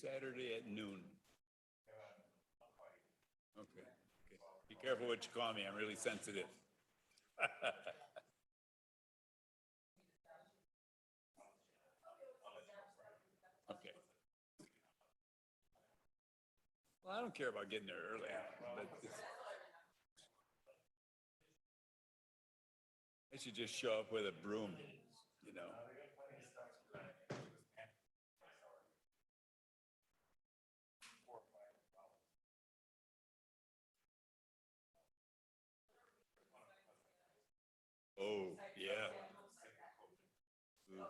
Saturday at noon. Okay. Be careful what you call me. I'm really sensitive. Okay. Well, I don't care about getting there early, but I should just show up with a broom, you know. Oh, yeah. Ooh.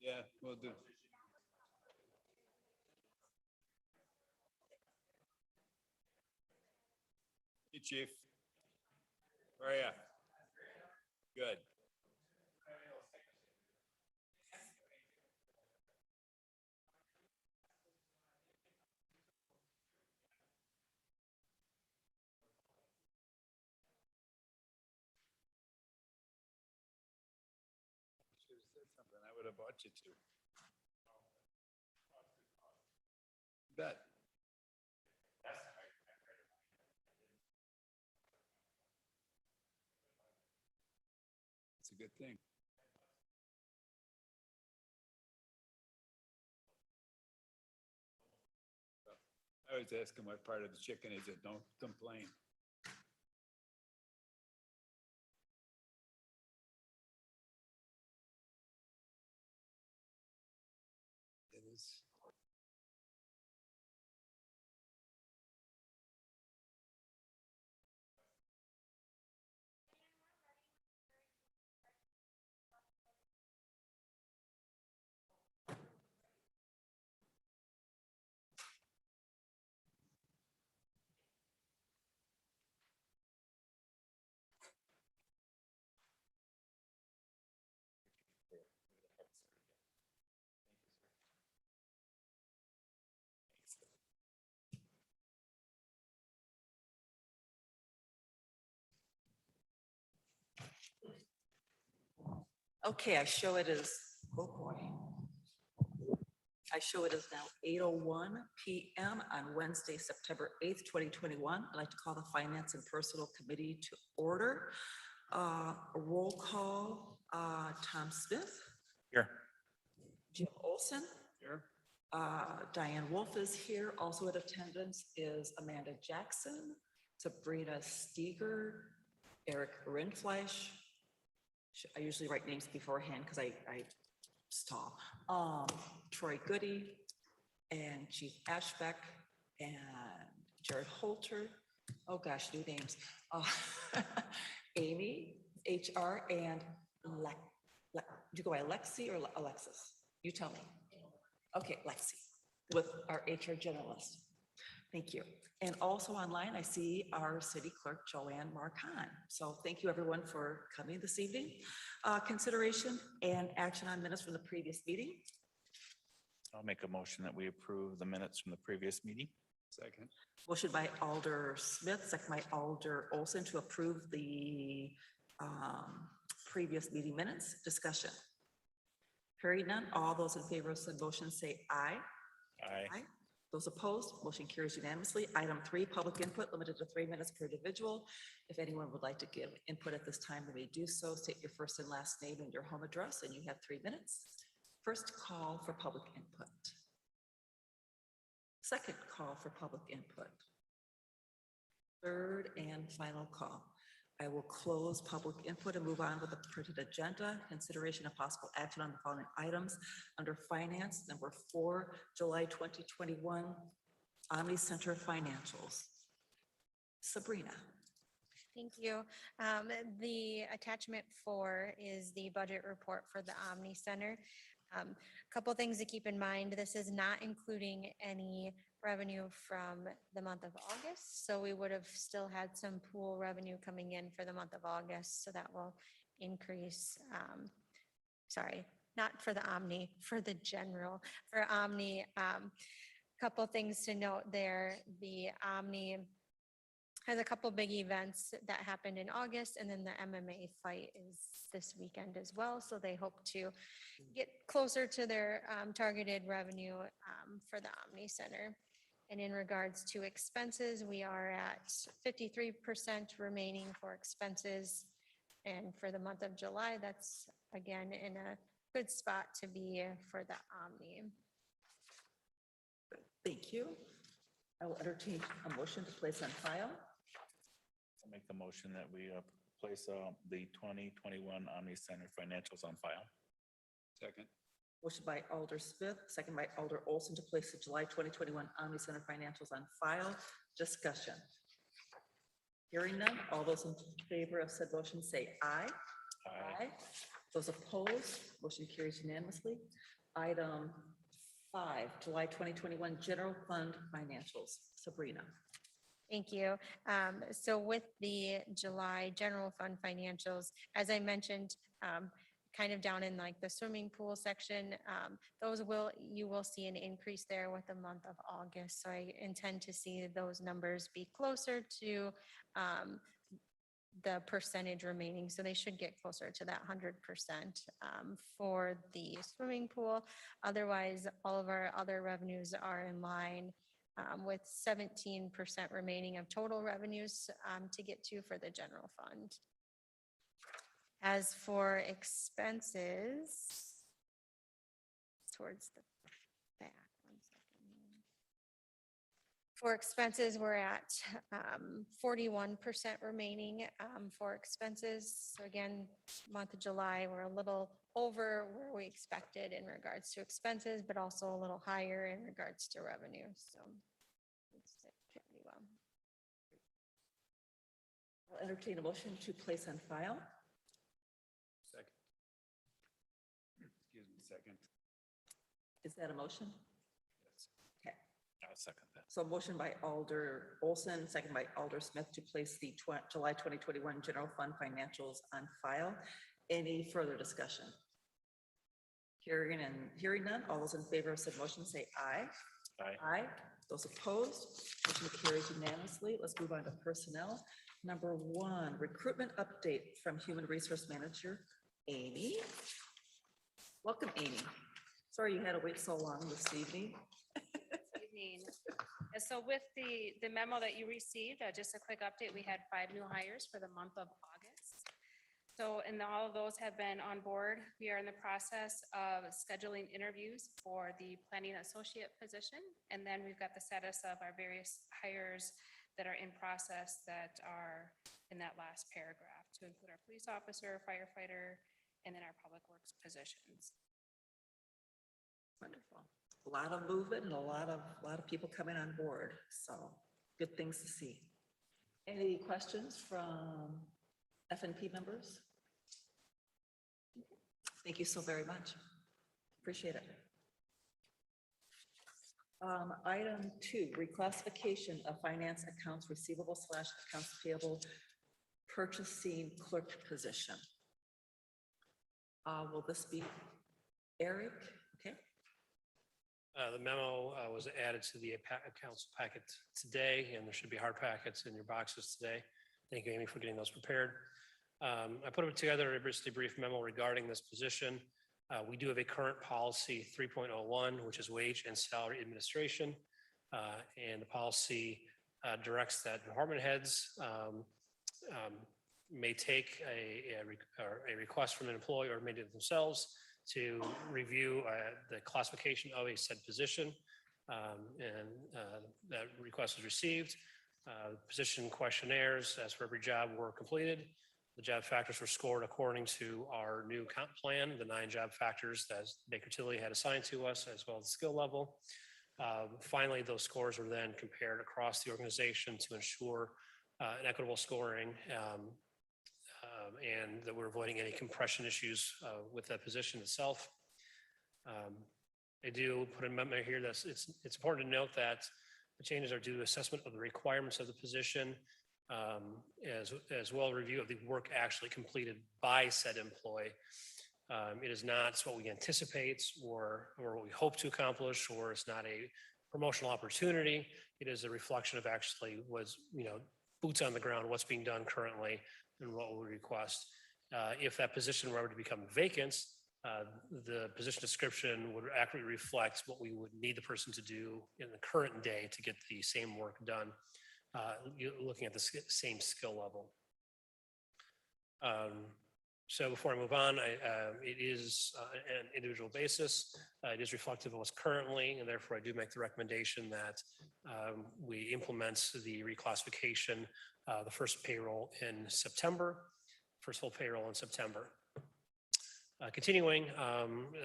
Yeah, we'll do. Hey, Chief. Where are ya? Good. Should have said something. I would have bought you two. Bet. It's a good thing. I always ask them what part of the chicken is it. Don't complain. It is. Okay, I show it as, oh boy. I show it as now 8:01 PM on Wednesday, September 8th, 2021. I'd like to call the Finance and Personal Committee to order. A roll call, Tom Smith, Here. Jim Olson, Here. Diane Wolf is here. Also in attendance is Amanda Jackson, Sabrina Steger, Eric Rindfleisch. I usually write names beforehand because I stall. Troy Goody and Chief Ashbeck and Jared Holter. Oh gosh, new names. Amy, HR, and do you go by Lexi or Alexis? You tell me. Okay, Lexi, with our HR generalist. Thank you. And also online, I see our city clerk, Joanne Marcon. So thank you everyone for coming this evening. Consideration and action on minutes from the previous meeting. I'll make a motion that we approve the minutes from the previous meeting. Second. Motion by Alder Smith, second by Alder Olson to approve the previous meeting minutes. Discussion. Hearing none, all those in favor of said motion say aye. Aye. Those opposed, motion carries unanimously. Item 3, public input limited to 3 minutes per individual. If anyone would like to give input at this time, they may do so. State your first and last name and your home address, and you have 3 minutes. First call for public input. Second call for public input. Third and final call. I will close public input and move on with the printed agenda. Consideration of possible action on the following items under finance. Number 4, July 2021, Omni Center financials. Sabrina. Thank you. The attachment 4 is the budget report for the Omni Center. A couple things to keep in mind. This is not including any revenue from the month of August. So we would have still had some pool revenue coming in for the month of August. So that will increase, sorry, not for the Omni, for the general. For Omni, Couple things to note there, the Omni has a couple big events that happened in August, and then the MMA fight is this weekend as well. So they hope to get closer to their targeted revenue for the Omni Center. And in regards to expenses, we are at 53% remaining for expenses. And for the month of July, that's again in a good spot to be for the Omni. Thank you. I will entertain a motion to place on file. I'll make the motion that we place the 2021 Omni Center financials on file. Second. Motion by Alder Smith, second by Alder Olson to place the July 2021 Omni Center financials on file. Discussion. Hearing none, all those in favor of said motion say aye. Aye. Those opposed, motion carries unanimously. Item 5, July 2021 General Fund Financials. Sabrina. Thank you. So with the July general fund financials, as I mentioned, kind of down in like the swimming pool section, you will see an increase there with the month of August. So I intend to see those numbers be closer to the percentage remaining. So they should get closer to that 100% for the swimming pool. Otherwise, all of our other revenues are in line with 17% remaining of total revenues to get to for the general fund. As for expenses, towards the back, 1 second. For expenses, we're at 41% remaining for expenses. So again, month of July, we're a little over where we expected in regards to expenses, but also a little higher in regards to revenue. So it's pretty well. I'll entertain a motion to place on file. Second. Excuse me, second. Is that a motion? Yes. Okay. I'll second that. So motion by Alder Olson, second by Alder Smith to place the July 2021 General Fund financials on file. Any further discussion? Hearing none, all those in favor of said motion say aye. Aye. Aye. Those opposed, motion carries unanimously. Let's move on to personnel. Number 1, recruitment update from Human Resource Manager, Amy. Welcome, Amy. Sorry you had to wait so long this evening. Evening. So with the memo that you received, just a quick update, we had 5 new hires for the month of August. So, and all of those have been on board. We are in the process of scheduling interviews for the planning associate position. And then we've got the status of our various hires that are in process that are in that last paragraph, to include our police officer, firefighter, and then our public works positions. Wonderful. A lot of movement and a lot of people coming on board. So good things to see. Any questions from FNP members? Thank you so very much. Appreciate it. Item 2, reclassification of finance accounts receivable / accounts payable purchasing clerk position. Will this be Eric? Okay. The memo was added to the accounts packet today, and there should be hard packets in your boxes today. Thank you, Amy, for getting those prepared. I put together a brief memo regarding this position. We do have a current policy 3.01, which is wage and salary administration. And the policy directs that department heads may take a request from an employee or made it themselves to review the classification of a said position. And that request was received. Position questionnaires as for every job were completed. The job factors were scored according to our new comp plan, the 9 job factors that Baker Tilly had assigned to us, as well as the skill level. Finally, those scores were then compared across the organization to ensure an equitable scoring and that we're avoiding any compression issues with that position itself. I do put a memo here that it's important to note that the changes are due to assessment of the requirements of the position, as well as review of the work actually completed by said employee. It is not what we anticipate or what we hope to accomplish, or it's not a promotional opportunity. It is a reflection of actually boots on the ground, what's being done currently and what we request. If that position were to become vacant, the position description would accurately reflect what we would need the person to do in the current day to get the same work done, looking at the same skill level. So before I move on, it is an individual basis. It is reflective of what's currently, and therefore I do make the recommendation that we implement the reclassification, the first payroll in September, first full payroll in September. Continuing,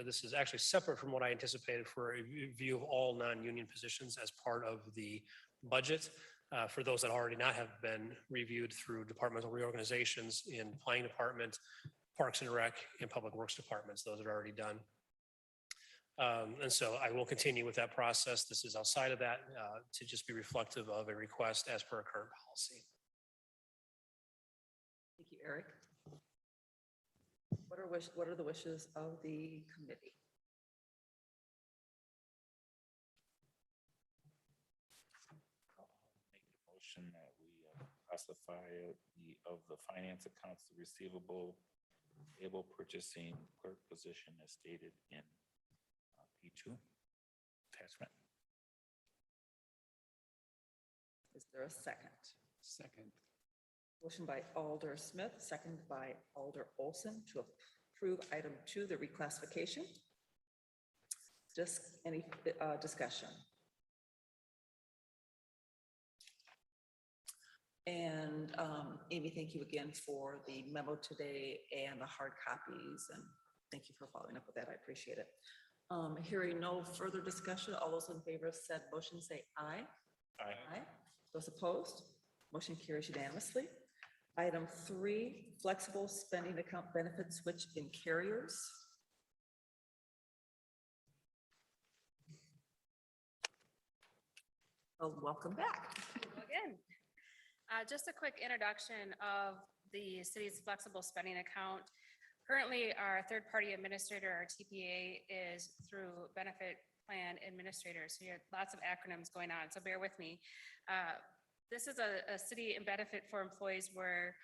this is actually separate from what I anticipated for a review of all non-union positions as part of the budget. For those that already not have been reviewed through departmental reorganizations in planning department, Parks and Rec, and Public Works departments, those are already done. And so I will continue with that process. This is outside of that to just be reflective of a request as per our current policy. Thank you, Eric. What are the wishes of the committee? Make a motion that we classify of the finance accounts, the receivable, payable purchasing clerk position as stated in P2 attachment. Is there a second? Second. Motion by Alder Smith, second by Alder Olson to approve item 2, the reclassification. Just any discussion? And Amy, thank you again for the memo today and the hard copies, and thank you for following up with that. I appreciate it. Hearing no further discussion, all those in favor of said motion say aye. Aye. Aye. Those opposed? Motion carries unanimously. Item 3, flexible spending account benefit switch in carriers. Oh, welcome back. Again, just a quick introduction of the city's flexible spending account. Currently, our third-party administrator, our TPA, is through benefit plan administrator. So you have lots of acronyms going on, so bear with me. This is a city and benefit for employees where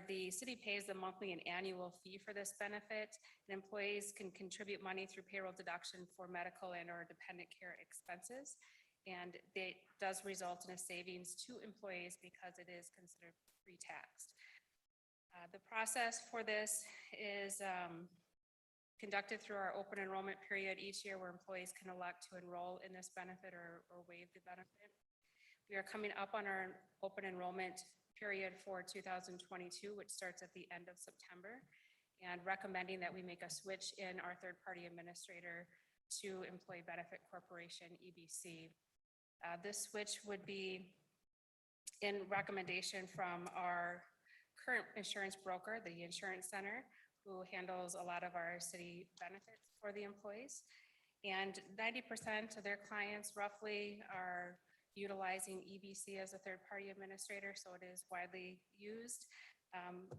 the city pays the monthly and annual fee for this benefit. And employees can contribute money through payroll deduction for medical and or dependent care expenses. And it does result in a savings to employees because it is considered pre-taxed. The process for this is conducted through our open enrollment period each year where employees can elect to enroll in this benefit or waive the benefit. We are coming up on our open enrollment period for 2022, which starts at the end of September, and recommending that we make a switch in our third-party administrator to Employee Benefit Corporation, EBC. This switch would be in recommendation from our current insurance broker, the Insurance Center, who handles a lot of our city benefits for the employees. And 90% of their clients roughly are utilizing EBC as a third-party administrator, so it is widely used.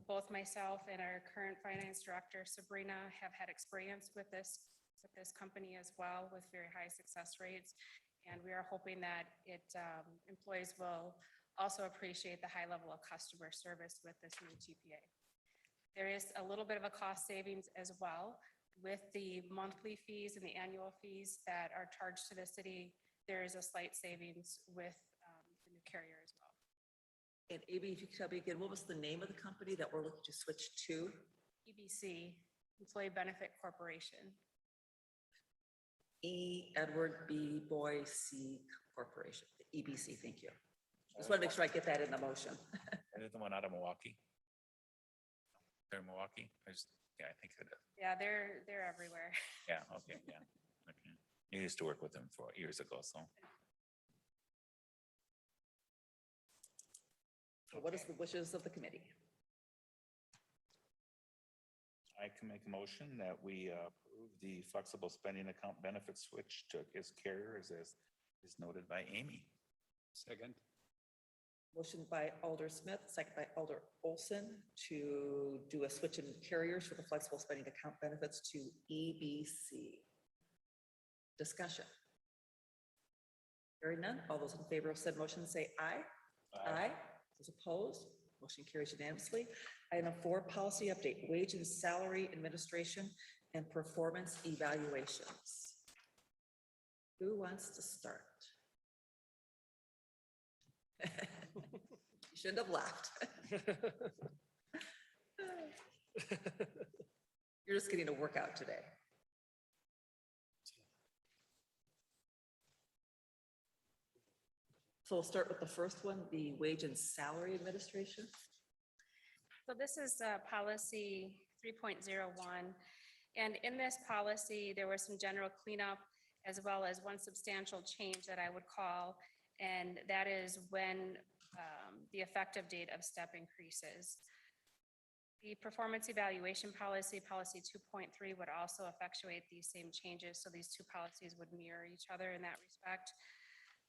Both myself and our current finance director, Sabrina, have had experience with this company as well, with very high success rates. And we are hoping that employees will also appreciate the high level of customer service with this new TPA. There is a little bit of a cost savings as well with the monthly fees and the annual fees that are charged to the city. There is a slight savings with the new carrier as well. And Amy, if you could tell me again, what was the name of the company that we're looking to switch to? EBC, Employee Benefit Corporation. E. Edward B. Boy C. Corporation, the EBC, thank you. Just want to make sure I get that in the motion. That is the one out of Milwaukee. They're in Milwaukee. Yeah, I think it is. Yeah, they're everywhere. Yeah, okay, yeah. Okay. You used to work with them for years ago, so. So what is the wishes of the committee? I can make a motion that we approve the flexible spending account benefit switch to his carriers as is noted by Amy. Second. Motion by Alder Smith, second by Alder Olson to do a switch in carriers for the flexible spending account benefits to EBC. Discussion. Hearing none, all those in favor of said motion say aye. Aye. Those opposed, motion carries unanimously. Item 4, policy update, wage and salary administration and performance evaluations. Who wants to start? You shouldn't have laughed. You're just getting a workout today. So we'll start with the first one, the wage and salary administration. So this is policy 3.01. And in this policy, there was some general cleanup as well as one substantial change that I would call, and that is when the effective date of step increases. The performance evaluation policy, policy 2.3, would also effectuate these same changes. So these two policies would mirror each other in that respect.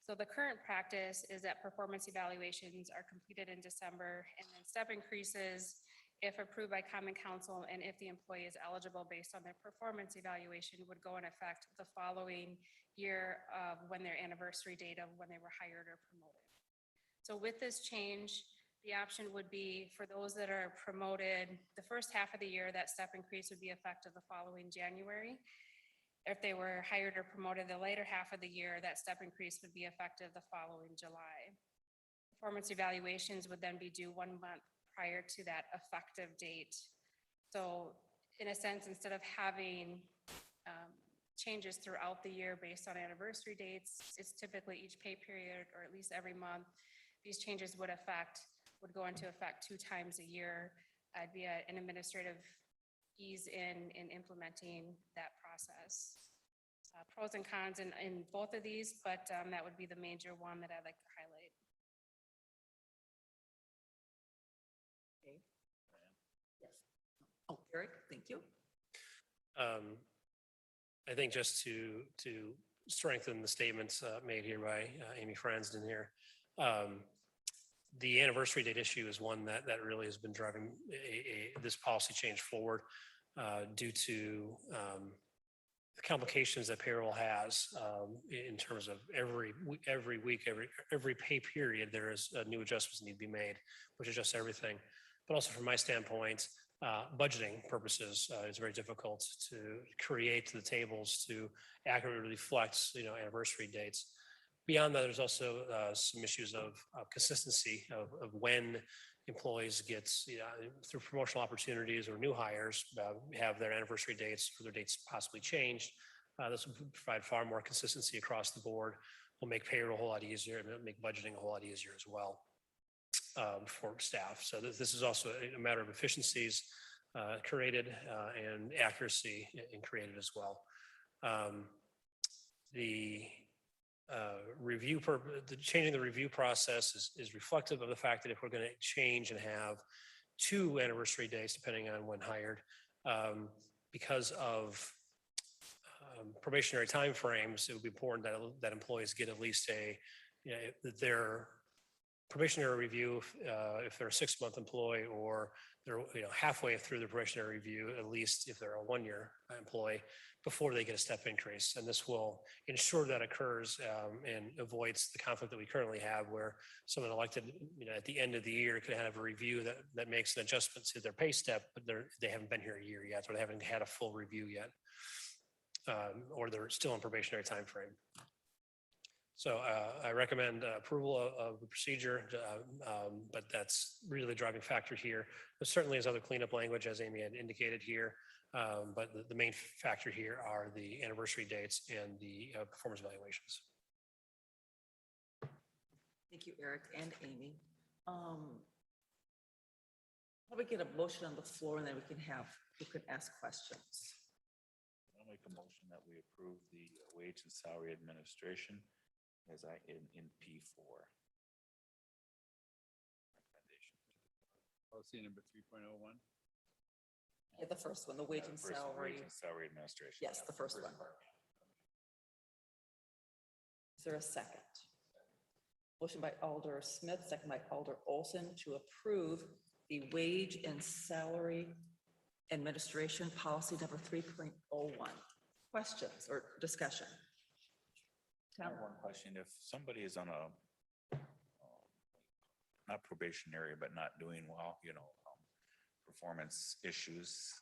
So the current practice is that performance evaluations are completed in December, and then step increases, if approved by Common Council and if the employee is eligible based on their performance evaluation, would go in effect the following year of when their anniversary date of when they were hired or promoted. So with this change, the option would be for those that are promoted, the first half of the year, that step increase would be effective the following January. If they were hired or promoted the later half of the year, that step increase would be effective the following July. Performance evaluations would then be due 1 month prior to that effective date. So in a sense, instead of having changes throughout the year based on anniversary dates, it's typically each pay period or at least every month. These changes would go into effect 2 times a year. It'd be an administrative ease in implementing that process. Pros and cons in both of these, but that would be the major one that I'd like to highlight. Okay. Yes. Oh, Eric, thank you. I think just to strengthen the statements made here by Amy Fransden here, the anniversary date issue is one that really has been driving this policy change forward due to the complications that payroll has in terms of every week, every pay period, there is new adjustments need to be made, which adjusts everything. But also from my standpoint, budgeting purposes, it's very difficult to create the tables to accurately reflect, anniversary dates. Beyond that, there's also some issues of consistency of when employees get, through promotional opportunities or new hires, have their anniversary dates or their dates possibly changed. This will provide far more consistency across the board. Will make payroll a whole lot easier and make budgeting a whole lot easier as well for staff. So this is also a matter of efficiencies created and accuracy created as well. Changing the review process is reflective of the fact that if we're going to change and have 2 anniversary dates, depending on when hired, because of probationary timeframes, it would be important that employees get at least their probationary review, if they're a 6-month employee, or they're halfway through the probationary review, at least if they're a 1-year employee, before they get a step increase. And this will ensure that occurs and avoids the conflict that we currently have, where someone elected at the end of the year could have a review that makes an adjustment to their pay step, but they haven't been here a year yet, or they haven't had a full review yet, or they're still in probationary time frame. So I recommend approval of the procedure, but that's really the driving factor here. There certainly is other cleanup language, as Amy had indicated here, but the main factor here are the anniversary dates and the performance evaluations. Thank you, Eric and Amy. How do we get a motion on the floor, and then we can ask questions? I'll make a motion that we approve the wage and salary administration as in P4. Recommendation. Policy number 3.01. Yeah, the first one, the wage and First, salary. Wage and salary administration. Yes, the first one. Is there a second? Motion by Alder Smith, second by Alder Olson, to approve the wage and salary administration policy number 3.01. Questions or discussion? I have one question. If somebody is on a, not probationary, but not doing well, performance issues,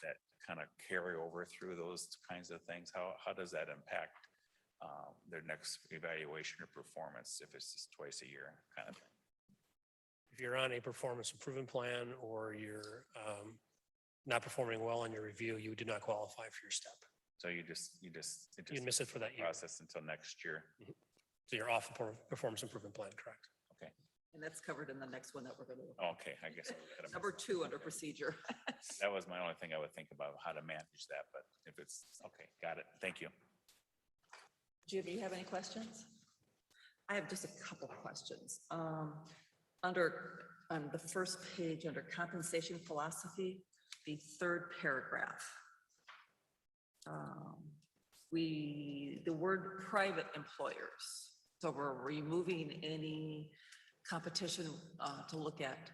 that kind of carry over through those kinds of things, how does that impact, their next evaluation or performance if it's just twice a year kind of thing? If you're on a performance improvement plan or you're not performing well in your review, you do not qualify for your step. So you miss it for that year. process until next year. So you're off the performance improvement plan, correct? Okay. And that's covered in the next one that we're going to, Okay, I guess. number 2 under procedure. That was my only thing I would think about, how to manage that, but if it's, okay, got it. Thank you. Judy, do you have any questions? I have just a couple questions. Under, on the first page, under compensation philosophy, the 3rd paragraph. The word private employers. So we're removing any competition to look at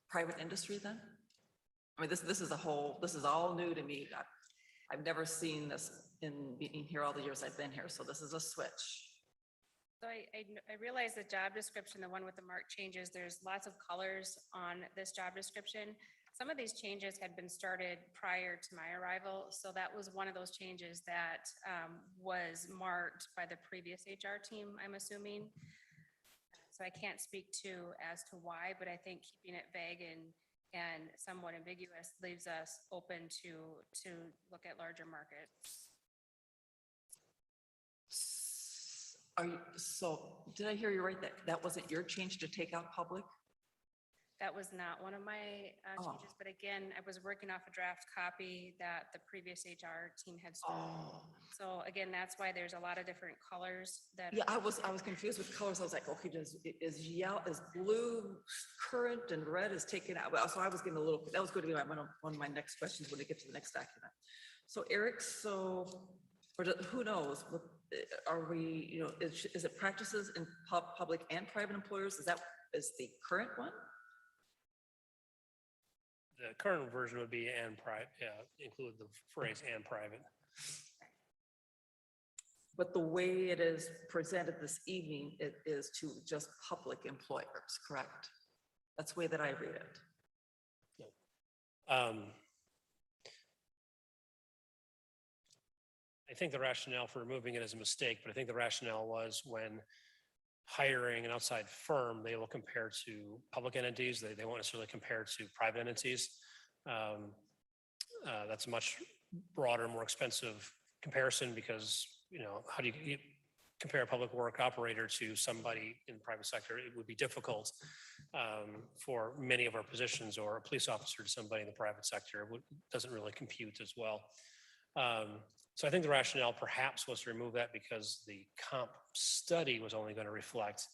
private industry then? I mean, this is all new to me. I've never seen this in being here all the years I've been here, so this is a switch. So I realize the job description, the one with the marked changes, there's lots of colors on this job description. Some of these changes had been started prior to my arrival, so that was one of those changes that was marked by the previous HR team, I'm assuming. So I can't speak to as to why, but I think keeping it vague and somewhat ambiguous leaves us open to look at larger markets. So did I hear you right that wasn't your change to take out public? That was not one of my Oh. changes, but again, I was working off a draft copy that the previous HR team had. Oh, So again, that's why there's a lot of different colors that. yeah, I was confused with colors. I was like, okay, is yellow, is blue current and red is taken out? Well, so I was getting a little, that was going to be one of my next questions when we get to the next document. So Eric, who knows, are we, is it practices in public and private employers? Is the current one? The current version would be and private, include the phrase and private. But the way it is presented this evening, it is to just public employers, correct? That's the way that I read it. I think the rationale for removing it is a mistake, but I think the rationale was when hiring an outside firm, they will compare to public entities. They won't necessarily compare to private entities. That's a much broader, more expensive comparison because, how do you compare a public work operator to somebody in the private sector? It would be difficult for many of our positions, or a police officer to somebody in the private sector. It doesn't really compute as well. So I think the rationale perhaps was to remove that because the comp study was only going to reflect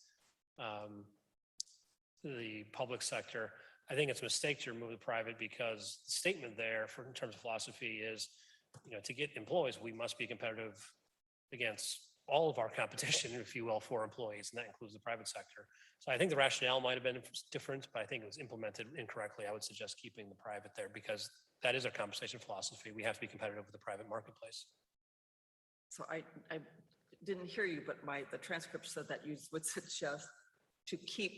the public sector. I think it's a mistake to remove the private because the statement there in terms of philosophy is, to get employees, we must be competitive against all of our competition, if you will, for employees, and that includes the private sector. So I think the rationale might have been different, but I think it was implemented incorrectly. I would suggest keeping the private there because that is our compensation philosophy. We have to be competitive with the private marketplace. So I didn't hear you, but the transcript said that you would suggest to keep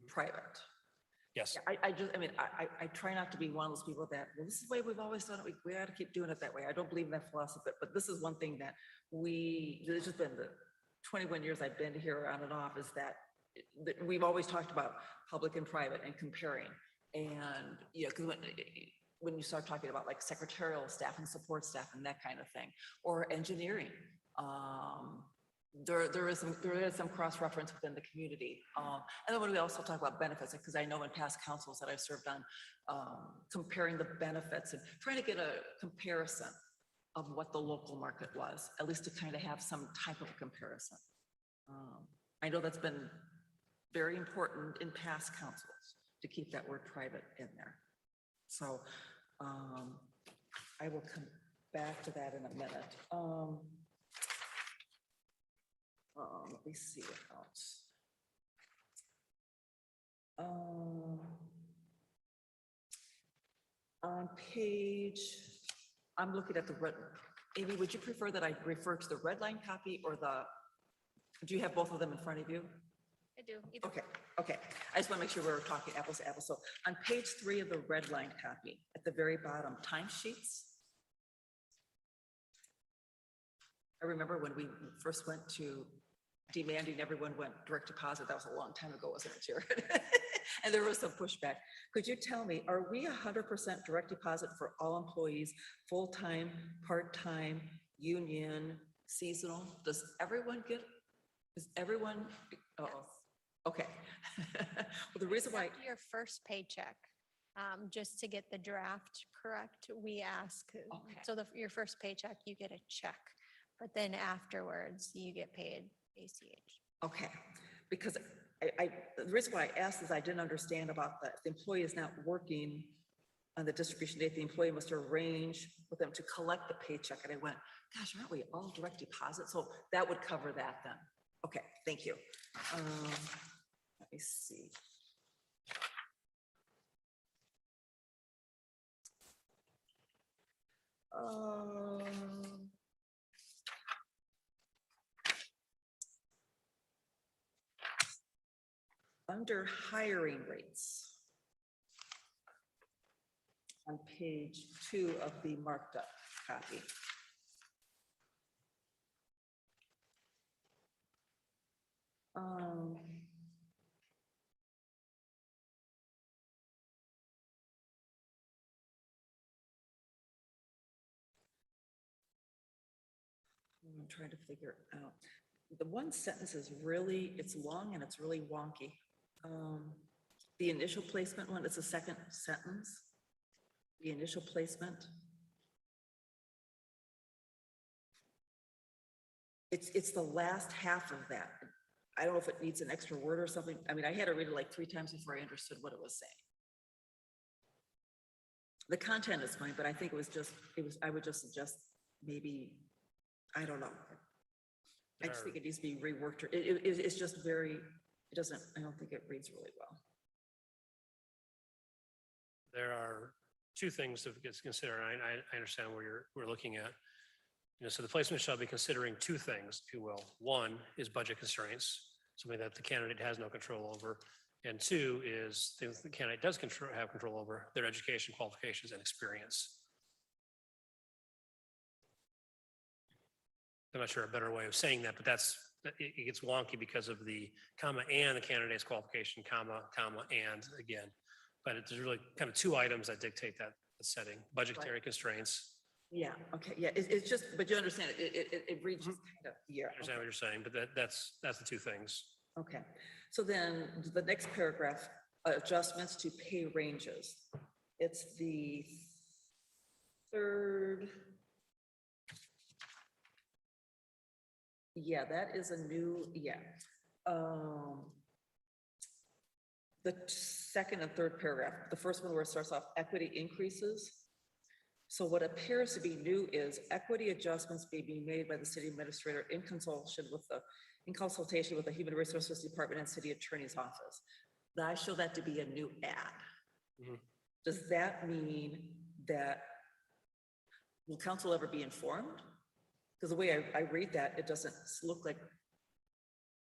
private. Yes. Yeah, I try not to be one of those people that, well, this is the way we've always done it. We got to keep doing it that way. I don't believe in that philosophy, but this is one thing that this has been the 21 years I've been here on and off, is that we've always talked about public and private and comparing. And, because when you start talking about like secretarial staff and support staff and that kind of thing, or engineering, there is some cross-reference within the community. And then when we also talk about benefits, because I know in past councils that I've served on, comparing the benefits and trying to get a comparison of what the local market was, at least to kind of have some type of comparison. I know that's been very important in past councils to keep that word private in there. So I will come back to that in a minute. Let me see what else. On page, I'm looking at the Amy, would you prefer that I refer to the red line copy or do you have both of them in front of you? I do. either Okay, okay. I just want to make sure we're talking apples to apples. So on page 3 of the red line copy, at the very bottom, timesheets. I remember when we first went to demanding everyone went direct deposit. That was a long time ago, wasn't it, Jared? And there was some pushback. Could you tell me, are we 100% direct deposit for all employees, full-time, part-time, union, seasonal? Does everyone get, is everyone, oh, okay. Well, the reason why, After your first paycheck, just to get the draft correct, we ask, Okay. so your first paycheck, you get a check, but then afterwards you get paid ACH. okay, because the reason why I asked is I didn't understand about the employee is not working on the distribution date. The employee must arrange with them to collect the paycheck. And I went, gosh, aren't we all direct deposit? So that would cover that then. Okay, thank you. Let me see. Under hiring rates. On page 2 of the marked up copy. I'm trying to figure it out. The one sentence is really, it's long and it's really wonky. The initial placement one, it's the second sentence. The initial placement. It's the last half of that. I don't know if it needs an extra word or something. I mean, I had to read it like 3 times before I understood what it was saying. The content is fine, but I think I would just suggest maybe, I don't know. I just think it needs to be reworked. It's just very, I don't think it reads really well. There are 2 things to consider, and I understand where we're looking at. So the placement shall be considering 2 things, if you will. 1 is budget constraints, something that the candidate has no control over. And 2 is things the candidate does have control over, their education, qualifications, and experience. I'm not sure a better way of saying that, but it gets wonky because of the comma and the candidate's qualification, comma, and again. But there's really kind of 2 items that dictate that setting, budgetary constraints. Yeah, okay, yeah, it's just, but you understand, it reads just kind of, yeah. I understand what you're saying, but that's the 2 things. Okay, so then the next paragraph, adjustments to pay ranges. It's the 3rd. Yeah, that is a new, yeah. The 2nd and 3rd paragraph, the first one where it starts off equity increases. So what appears to be new is equity adjustments may be made by the city administrator in consultation with the Human Resources Department and City Attorney's Office. I show that to be a new add. Mhm. Does that mean that, will council ever be informed? Because the way I read that, it doesn't look like,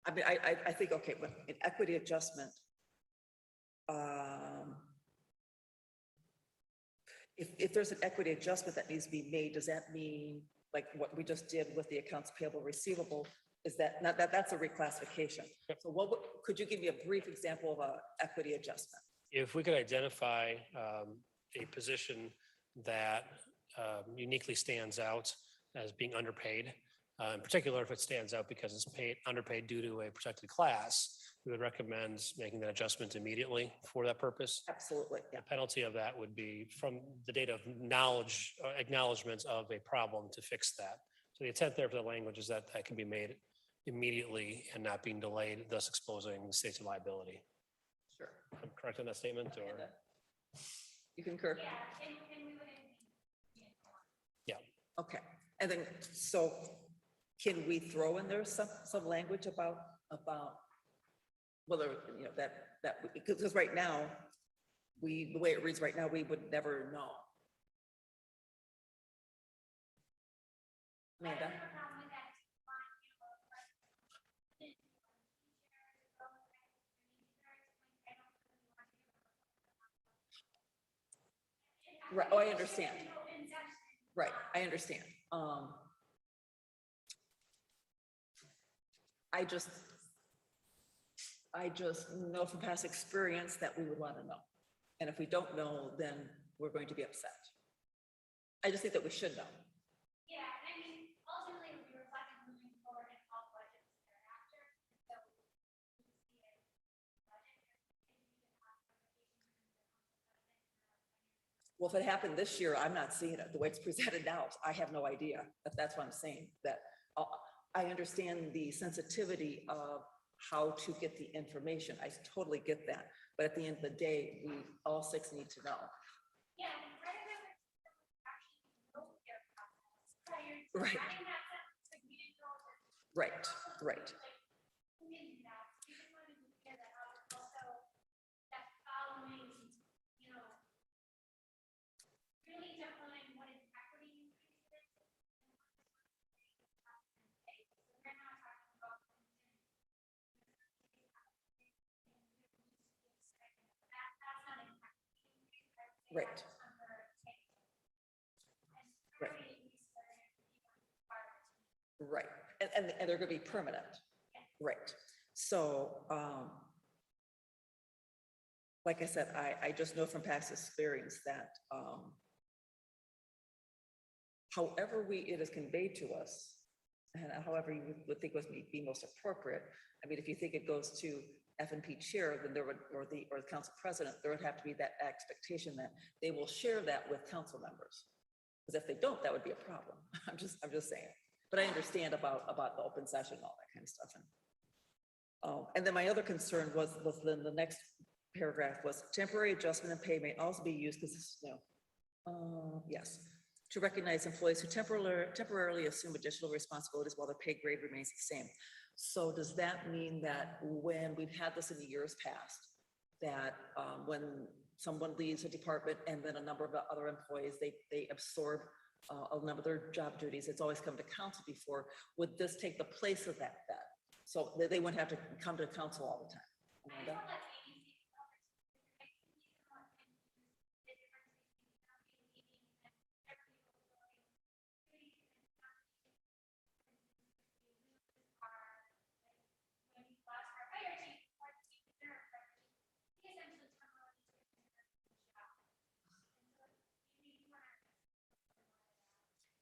I mean, I think, okay, but an equity adjustment, if there's an equity adjustment that needs to be made, does that mean like what we just did with the accounts payable receivable? Is that, not that's a reclassification? So could you give me a brief example of a equity adjustment? If we could identify a position that uniquely stands out as being underpaid, in particular, if it stands out because it's underpaid due to a protected class, we would recommend making that adjustment immediately for that purpose. Absolutely, yeah. The penalty of that would be from the date of acknowledgement of a problem to fix that. So the intent there for the language is that can be made immediately and not being delayed, thus exposing the state's liability. Sure. I'm correct in that statement, or? You concur? Yeah. Okay, and then, so can we throw in there some language about whether, you know, that, because right now, the way it reads right now, we would never know. Amanda? Right, oh, I understand. Right, I understand. I just know from past experience that we would want to know. And if we don't know, then we're going to be upset. I just think that we should know. Yeah, I mean, ultimately, it'll be reflected moving forward in all budgets thereafter. So we see it budget. Well, if it happened this year, I'm not seeing it. The way it's presented now, I have no idea. But that's what I'm saying, that I understand the sensitivity of how to get the information. I totally get that. But at the end of the day, we all six need to know. Yeah, and rather than actually know their process prior to Right. having that sentence, like we didn't know that. Right, right. We didn't do that. We just wanted to clear that out. And also that following, you know, really defining what is equity increases. And what is so we're not talking about. That's not an equity increase. I would say Right. that's under take. And Right. early increases are going to be required. Right, and they're gonna be permanent, right? So, like I said, I just know from past experience that, however it is conveyed to us, and however you would think would be most appropriate, I mean, if you think it goes to F&P chair, then there would, or the council president, there would have to be that expectation that they will share that with council members. Because if they don't, that would be a problem. I'm just saying. But I understand about the open session and all that kind of stuff. And then my other concern was then the next paragraph was temporary adjustment and pay may also be used because this, yes, to recognize employees who temporarily assume additional responsibilities while their pay grade remains the same. So does that mean that when we've had this in the years past, that when someone leaves a department and then a number of other employees, they absorb a number of their job duties, it's always come to council before, would this take the place of that then? So they wouldn't have to come to council all the time? Amanda?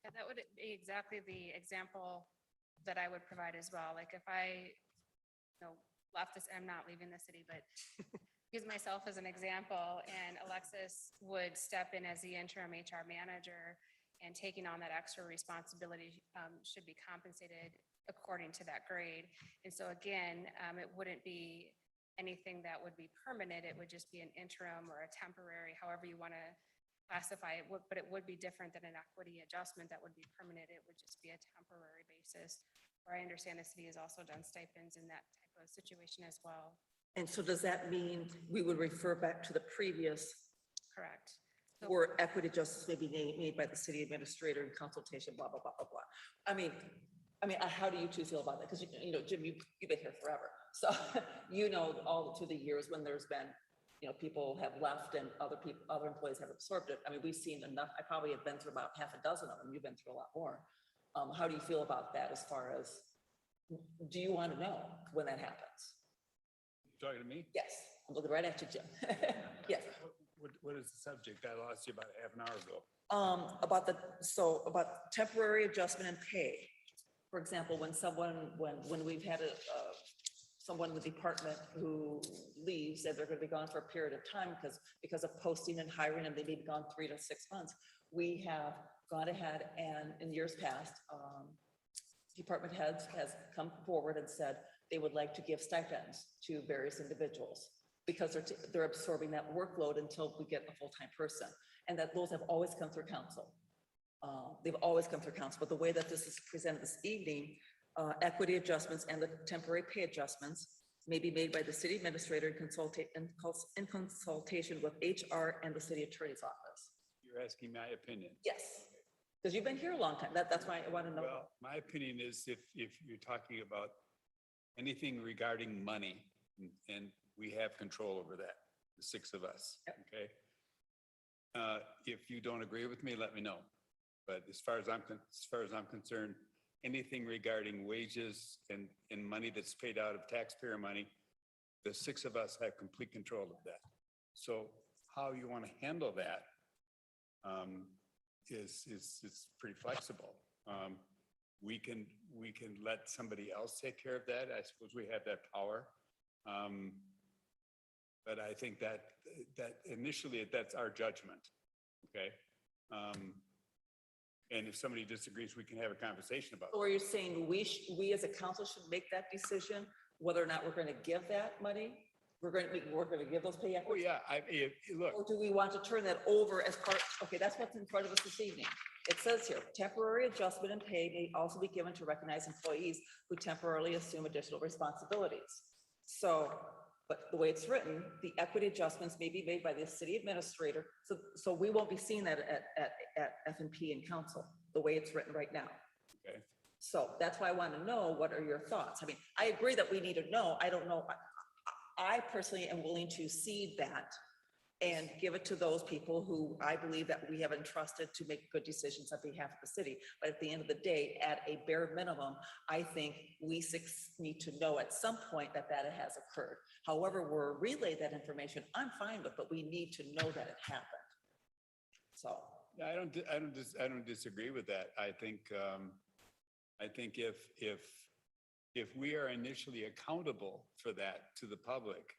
Yeah, that would be exactly the example that I would provide as well. Like if I, left this, I'm not leaving the city, but use myself as an example, and Alexis would step in as the interim HR manager and taking on that extra responsibility should be compensated according to that grade. And so again, it wouldn't be anything that would be permanent. It would just be an interim or a temporary, however you want to classify it, but it would be different than an equity adjustment that would be permanent. It would just be a temporary basis. Where I understand the city has also done stipends in that type of situation as well. And so does that mean we would refer back to the previous Correct. So- where equity adjustments may be made by the city administrator in consultation, blah, blah, blah, blah, blah. I mean, how do you two feel about that? Because, Jim, you've been here forever. So, all through the years when there's been, people have left and other employees have absorbed it. I mean, we've seen enough. I probably have been through about half a dozen of them. You've been through a lot more. How do you feel about that as far as, do you want to know when that happens? Talking to me? Yes, I'm looking right at you, Jim. Yes. What is the subject? I lost you about half an hour ago. About temporary adjustment in pay. For example, when we've had someone in the department who leaves and they're going to be gone for a period of time because of posting and hiring, and they may be gone 3 to 6 months, we have gone ahead and in years past, department heads has come forward and said they would like to give stipends to various individuals because they're absorbing that workload until we get a full-time person. And that those have always come through council. They've always come through council, but the way that this is presented this evening, equity adjustments and the temporary pay adjustments may be made by the city administrator in consultation with HR and the city attorney's office. You're asking my opinion. Yes. Because you've been here a long time. That's why I want to know. Well, my opinion is if you're talking about anything regarding money, and we have control over that, the six of us, Yep. okay? If you don't agree with me, let me know. But as far as I'm concerned, anything regarding wages and money that's paid out of taxpayer money, the six of us have complete control of that. So how you want to handle that is pretty flexible. We can let somebody else take care of that. I suppose we have that power. But I think that initially that's our judgment. Okay. And if somebody disagrees, we can have a conversation about it. Or you're saying we as a council should make that decision, whether or not we're going to give that money? We're going to give those pay Oh, equities? yeah. Look, Or do we want to turn that over as part, okay, that's what's in front of us this evening. It says here, temporary adjustment in pay may also be given to recognize employees who temporarily assume additional responsibilities. So, but the way it's written, the equity adjustments may be made by the city administrator. So we won't be seeing that at F&P and council, the way it's written right now. okay. So that's why I want to know, what are your thoughts? I mean, I agree that we need to know. I don't know. I personally am willing to cede that and give it to those people who I believe that we have entrusted to make good decisions on behalf of the city. But at the end of the day, at a bare minimum, I think we six need to know at some point that has occurred. However, we're relay that information, I'm fine with, but we need to know that it happened. So. Yeah, I don't disagree with that. I think if we are initially accountable for that to the public,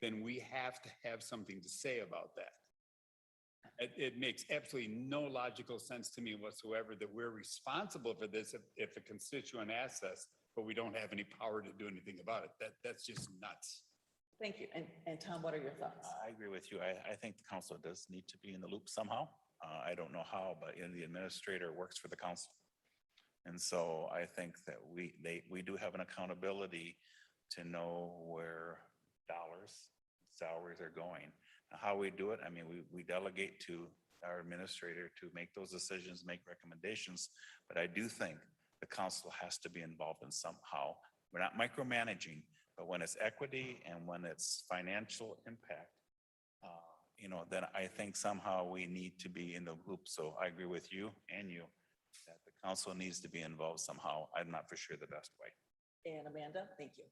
then we have to have something to say about that. It makes absolutely no logical sense to me whatsoever that we're responsible for this if a constituent asks us, but we don't have any power to do anything about it. That's just nuts. Thank you. And Tom, what are your thoughts? I agree with you. I think the council does need to be in the loop somehow. I don't know how, but the administrator works for the council. And so I think that we do have an accountability to know where salaries are going. Now, how we do it, I mean, we delegate to our administrator to make those decisions, make recommendations, but I do think the council has to be involved in somehow. We're not micromanaging, but when it's equity and when it's financial impact, then I think somehow we need to be in the loop. So I agree with you and you that the council needs to be involved somehow. I'm not for sure the best way. And Amanda, thank you.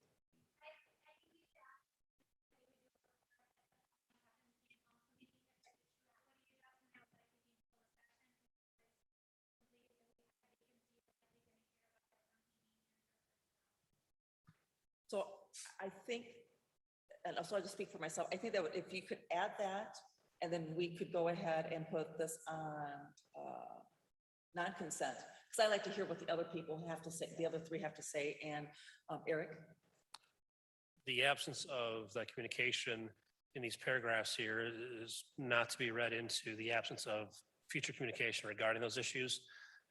So I think, and also I'll just speak for myself, I think that if you could add that, and then we could go ahead and put this on non-consent, because I like to hear what the other people have to say, the other three have to say, and Eric? The absence of that communication in these paragraphs here is not to be read into the absence of future communication regarding those issues.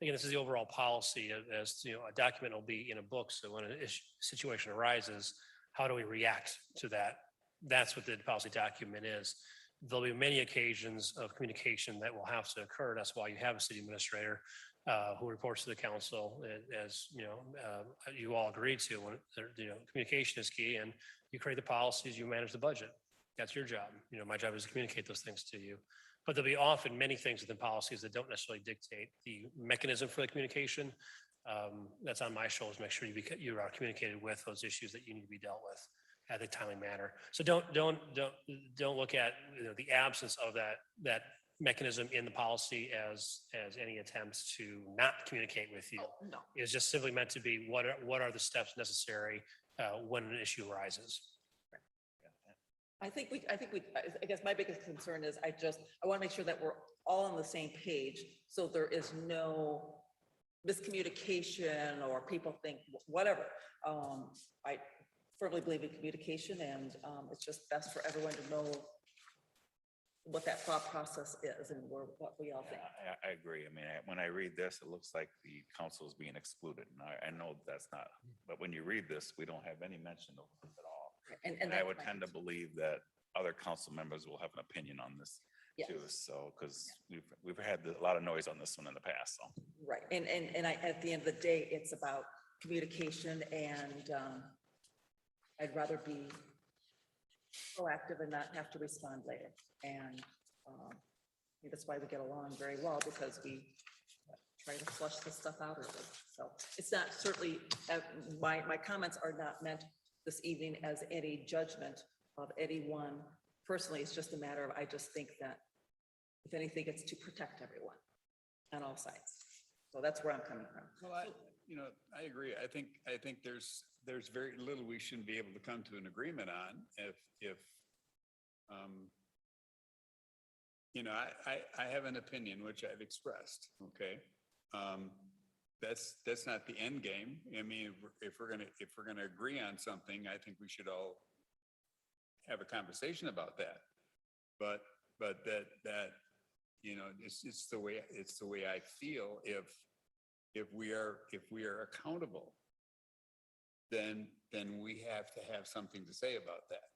Again, this is the overall policy as you know, a document will be in a book. So when a situation arises, how do we react to that? That's what the policy document is. There'll be many occasions of communication that will have to occur. That's why you have a city administrator who reports to the council. As you know, you all agreed to, when communication is key, and you create the policies, you manage the budget. That's your job. My job is to communicate those things to you. But there'll be often many things within policies that don't necessarily dictate the mechanism for the communication. That's on my shoulders. Make sure you are communicated with those issues that you need to be dealt with at a timely manner. So don't look at the absence of that mechanism in the policy as any attempts to not communicate with you. Oh, no. It's just simply meant to be what are the steps necessary when an issue arises. I guess my biggest concern is I want to make sure that we're all on the same page, so there is no miscommunication or people think whatever. I firmly believe in communication, and it's just best for everyone to know what that thought process is and what we all think. I agree. I mean, when I read this, it looks like the council is being excluded. And I know that's not, but when you read this, we don't have any mention of this at all. And I would tend to believe that other council members will have an opinion on this. Yes. too, so, because we've had a lot of noise on this one in the past, so. Right, and at the end of the day, it's about communication and I'd rather be proactive and not have to respond later. And I think that's why we get along very well, because we try to flush this stuff out early. So it's not certainly, my comments are not meant this evening as any judgment of anyone. Personally, it's just a matter of, I just think that if anything, it's to protect everyone on all sides. So that's where I'm coming from. Well, I agree. I think there's very little we shouldn't be able to come to an agreement on if, I have an opinion, which I've expressed, okay? That's not the end game. I mean, if we're gonna agree on something, I think we should all have a conversation about that. But that, it's the way I feel. If we are accountable, then we have to have something to say about that.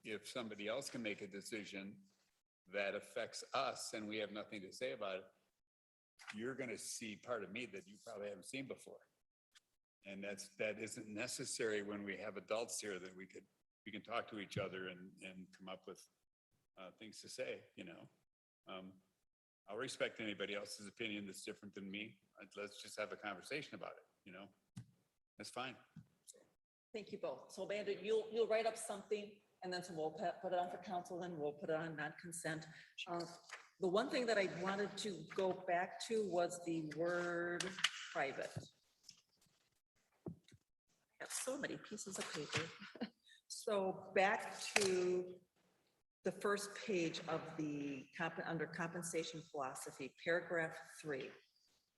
If somebody else can make a decision that affects us and we have nothing to say about it, you're going to see part of me that you probably haven't seen before. And that isn't necessary when we have adults here that we can talk to each other and come up with things to say, I'll respect anybody else's opinion that's different than me. Let's just have a conversation about it, That's fine. Thank you both. So Amanda, you'll write up something and then so we'll put it on for council and we'll put it on non-consent. The one thing that I wanted to go back to was the word private. I have so many pieces of paper. So back to the first page of the under compensation philosophy, paragraph 3,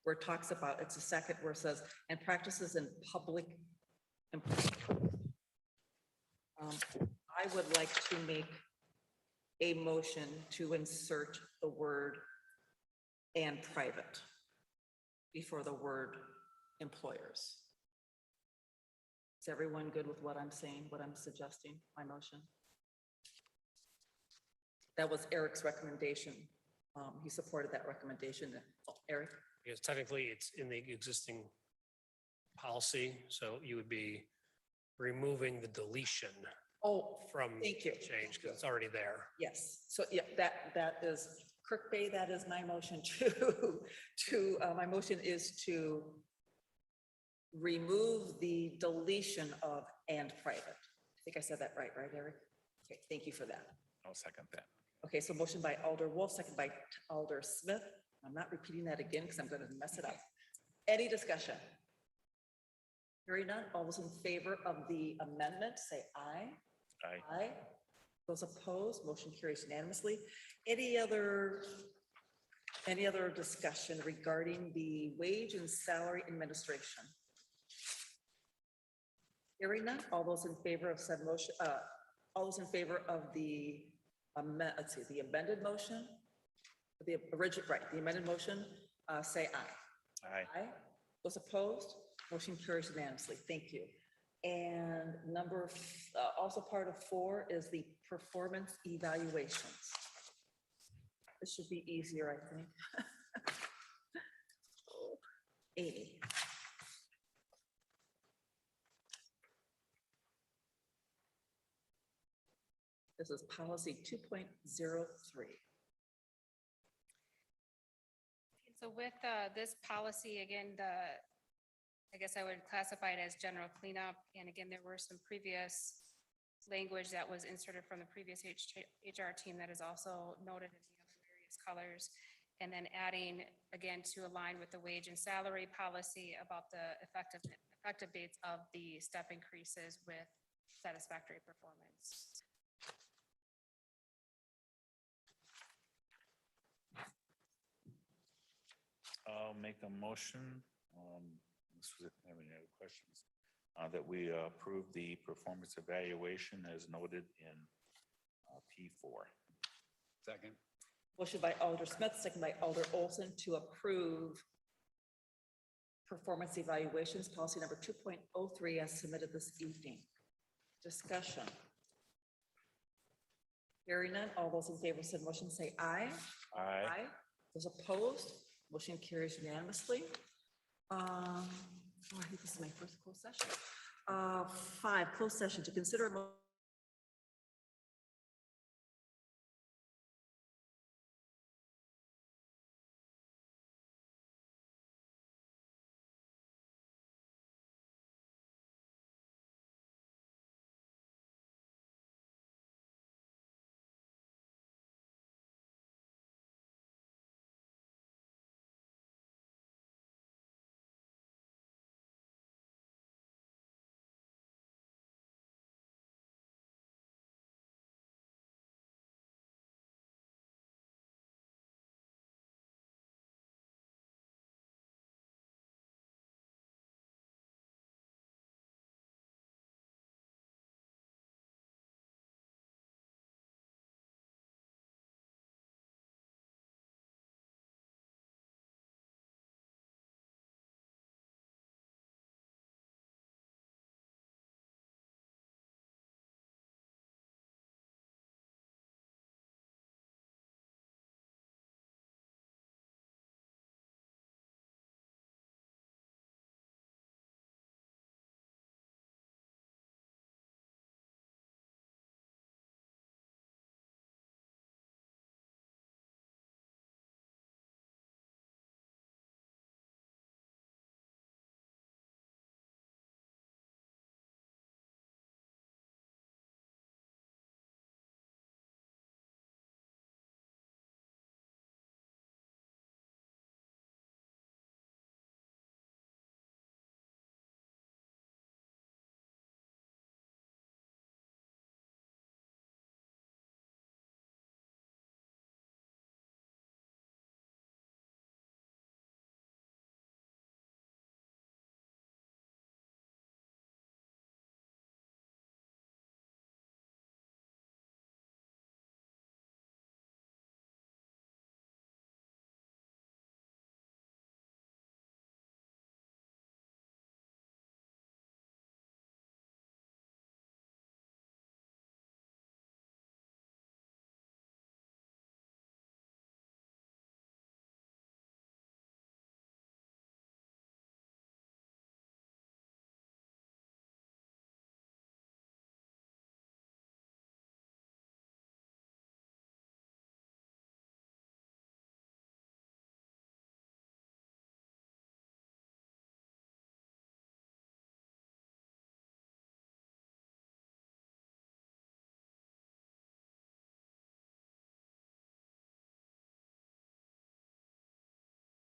where it talks about, it's the second where it says, and practices in public employment. I would like to make a motion to insert the word and private before the word employers. Is everyone good with what I'm saying, what I'm suggesting, my motion? That was Eric's recommendation. He supported that recommendation. Eric? Because technically it's in the existing policy, so you would be removing the deletion Oh, from thank you. change because it's already there. Yes, so yeah, that is, Kirk Bay, that is my motion my motion is to remove the deletion of and private. I think I said that right, Eric? Okay, thank you for that. I'll second that. Okay, so motion by Alder Wolf, second by Alder Smith. I'm not repeating that again because I'm going to mess it up. Any discussion? Hearing none, all those in favor of the amendment, say aye. Aye. Aye. Those opposed, motion carries unanimously. Any other discussion regarding the wage and salary administration? Hearing none, all those in favor of said motion, all those in favor of the the amended motion, the original, right, the amended motion, say aye. Aye. Aye. Those opposed, motion carries unanimously. Thank you. And also part of 4 is the performance evaluations. This should be easier, I think. Amy. This is policy 2.03. So with this policy, again, I guess I would classify it as general cleanup. And again, there were some previous language that was inserted from the previous HR team that is also noted in the other various colors. And then adding, again, to align with the wage and salary policy about the effective dates of the step increases with satisfactory performance. I'll make a motion, this was, have any other questions? That we approve the performance evaluation as noted in P4. Second. Motion by Alder Smith, second by Alder Olson to approve performance evaluations, policy number 2.03 as submitted this evening. Discussion. Hearing none, all those in favor of said motion say aye. Aye. Those opposed, motion carries unanimously. Oh, I think this is my first closed session. 5, closed session to consider a